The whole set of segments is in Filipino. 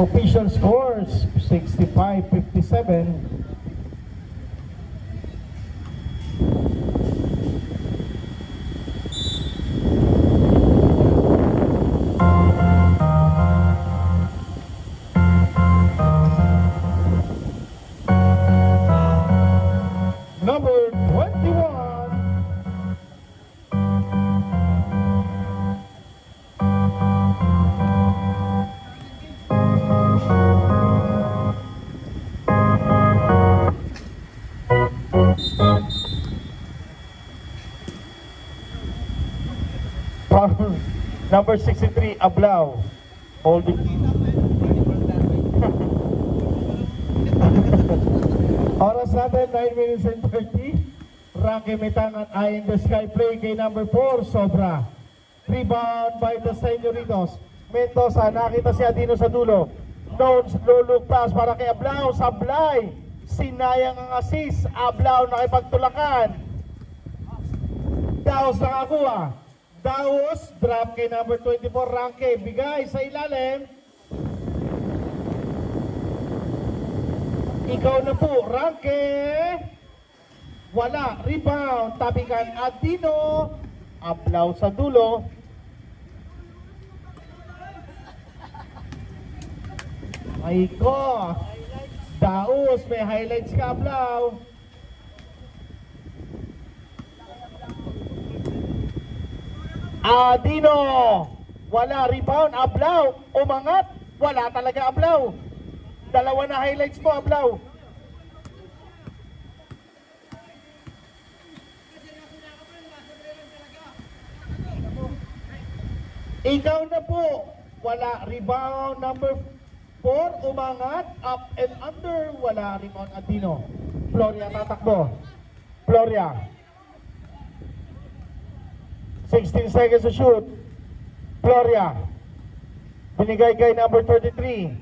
Official scores 65-57. Number 21. Number 63, Ablao. Holding. Oras natin, 9 minutes and 30. Ranke Metangan, Eye in the Sky play kay number 4, Sobra. Rebound by the Señoritos. Mendoza, nakita si Adino sa dulo. Nones, low look pass para kay Ablao. Sablay. Sinayang ang assist. Ablao nakipagtulakan. Daos nakakuha. Daos, drop kay number 24, Ranke. Bigay sa ilalim. Ikaw na po, Ranke. Wala, rebound. Tabikan Adino. Ablao sa dulo. Ay ko. Daos, may highlights ka, Ablao. Adino. Wala, rebound. Ablao. Umangat. Wala talaga, Ablao. Dalawa na highlights mo, Ablao. Ikaw na po. Wala, rebound. Number 4, umangat. Up and under. Wala, rebound, Adino. Floria tatakbo. Floria. 16 seconds to shoot. Floria. Binigay kay number 33.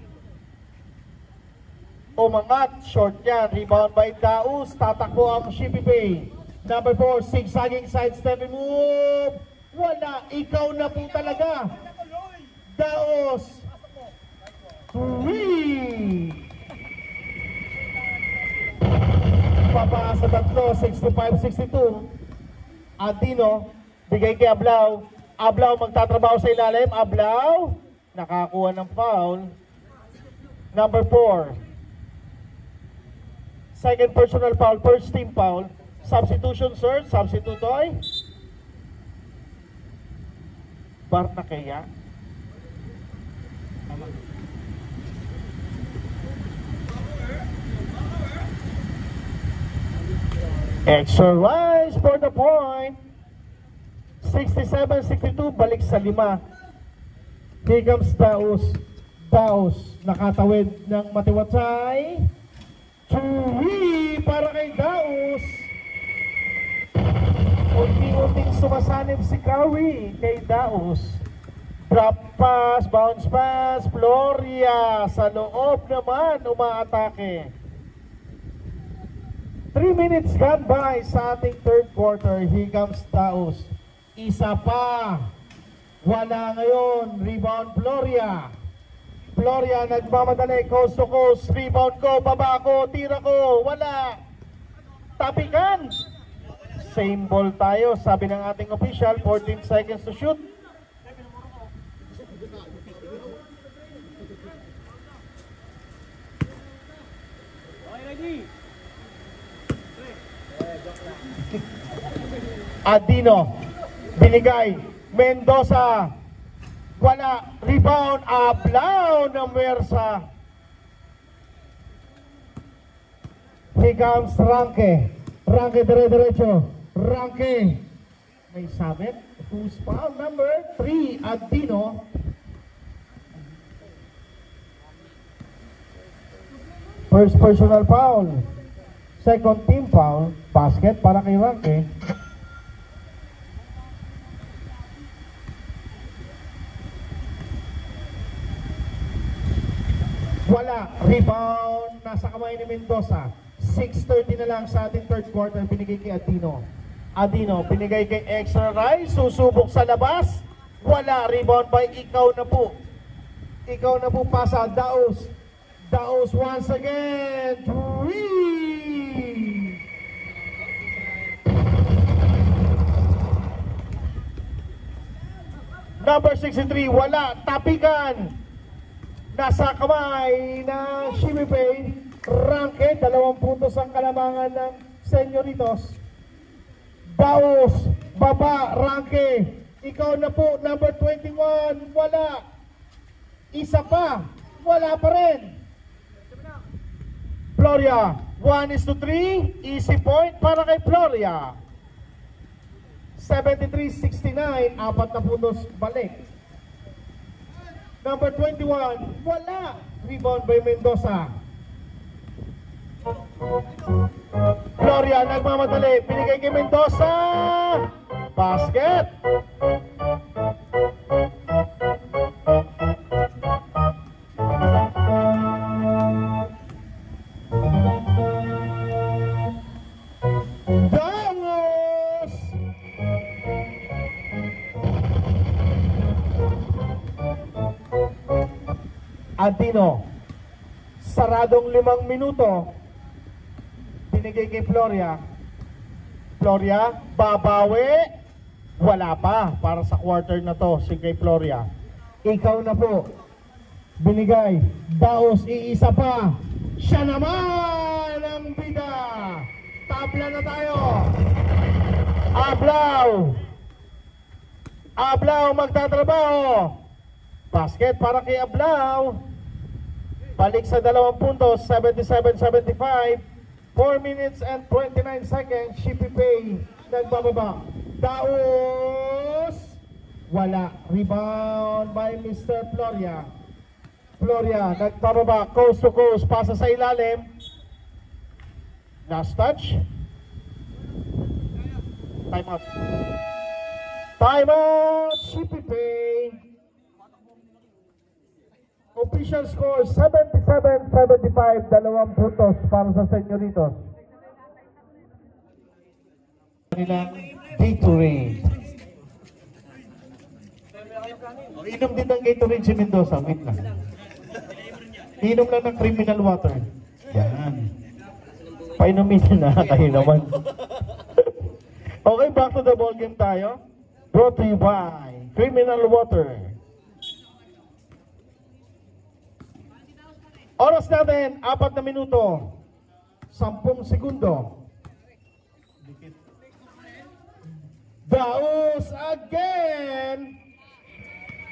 Umangat. Short yan. Rebound by Daus. Tatakbo ang Shippy Bay. Number 4. Zigzagging sidestepping move. Wala. Ikaw na po talaga. Daos. 3. Papa sa tatlo. 65-62. Adino. Bigay kay Ablao. Ablao magtatrabaho sa ilalim. Ablao. Nakakuha ng foul. Number 4. Second personal foul. First team foul. Substitution, sir. Substitutoy. Bar na kaya? Extra rise for the point. 67-62, balik sa 5. Here comes Daos. Daos, nakatawid ng matiwatsay. Chewy para kay Daos. Unti-unting sumasanib si Kawi kay Daos. Drop pass, bounce pass, Floria. Sa loob naman, umaatake. 3 minutes gone by sa ating third quarter. Here comes Daos. Isa pa. Wala ngayon. Rebound Floria. Floria nagmamadali. Coast to coast. Rebound ko. Baba ko. Tira ko. Wala. Tapikan. Same ball tayo. Sabi ng ating official. 14 seconds to shoot. Adino. Binigay. Mendoza. Wala. Rebound. Ablao ng Mersa. Here comes Ranke. Ranke dire-diretso. Ranke. May sabit. Who's foul? Number 3. Adino. First personal foul. Second team foul. Basket para kay Ranke. Wala. Rebound. Nasa kamay ni Mendoza. 6:30 na lang sa ating third quarter. Binigay kay Adino. Adino. Binigay kay Extra Rise. Susubok sa labas. Wala. Rebound by Ikaw na po. Ikaw na po pasa, Daos. Daos once again. 3. Number 63, wala. Tapigan. Nasa kamay ng Shimipay. Ranke, 2 puntos ang kalamangan ng Señoritos. Daos, baba, Ranke. Ikaw na po, number 21, wala. Isa pa, wala pa rin. Floria, 1:3, easy point para kay Floria. 73-69, 4 na puntos balik. Number 21, wala. Rebound by Mendoza. Floria, nagmamadali. Pinigay kay Mendoza. Basket. Dangos! Antino, saradong 5 minuto. Binigay kay Floria. Floria, babawi. Wala pa para sa quarter na to si kay Floria. Ikaw na po. Binigay. Daos, iisa pa. Siya naman ang bida. Tabla na tayo. Ablaw. Ablaw magtatrabaho. Basket para kay Ablaw. Balik sa 2 puntos. 77-75. 4 minutes and 29 seconds. Shipipay nagbababa. Daos, wala. Rebound by Mr. Floria. Floria nagpababa, coast to coast, pasa sa ilalim. Last touch. Time out. Time out. Shipipay. Official score 77-75, 2 puntos para sa Señoritos. Kanilang Gatorade. Inom din ng Gatorade si Mendoza. Wait lang. Inom lang ng criminal water. Yan. Painumin na kayo naman. Okay, back to the ball game tayo. Brought to you by Criminal Water. Oras natin, 4 na minuto. 10 segundo. Daos again.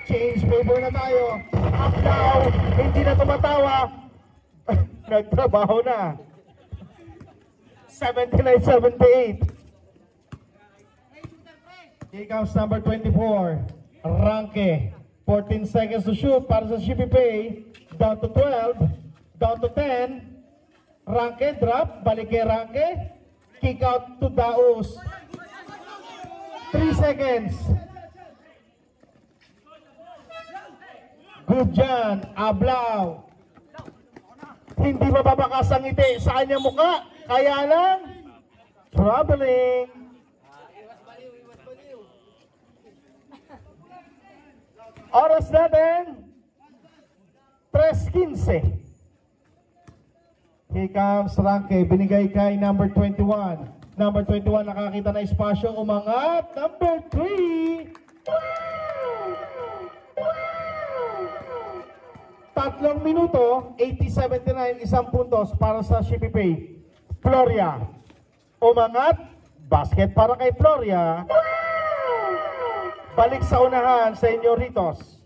Change paper na tayo. Up down. Hindi na tumatawa. Nagtrabaho na. 79-78. Here comes number 24. Ranke. 14 seconds to shoot para sa Shipipay. Down to 12. Down to 10. Ranke drop. Balik kay Ranke. Kick out to Daos. 3 seconds. Good dyan. Ablaw. Hindi mababakas ang ngiti sa kanyang mukha. Kaya lang, troubling. Oras natin, 3:15. Here comes Ranke. Binigay kay number 21. Number 21 nakakita na espasyo, umangat. Number 3. 3 minuto, 80-79, 1 puntos para sa Shipipay. Floria. Umangat. Basket para kay Floria. Balik sa unahan, Señoritos.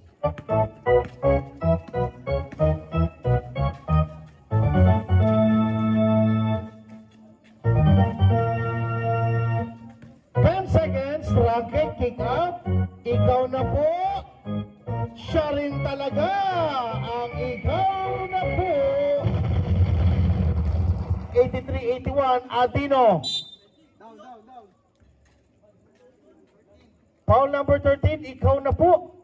Ranke, kick up. Ikaw na po. Siya rin talaga ang ikaw na po. 83-81, Adino. Foul number 13, ikaw na po.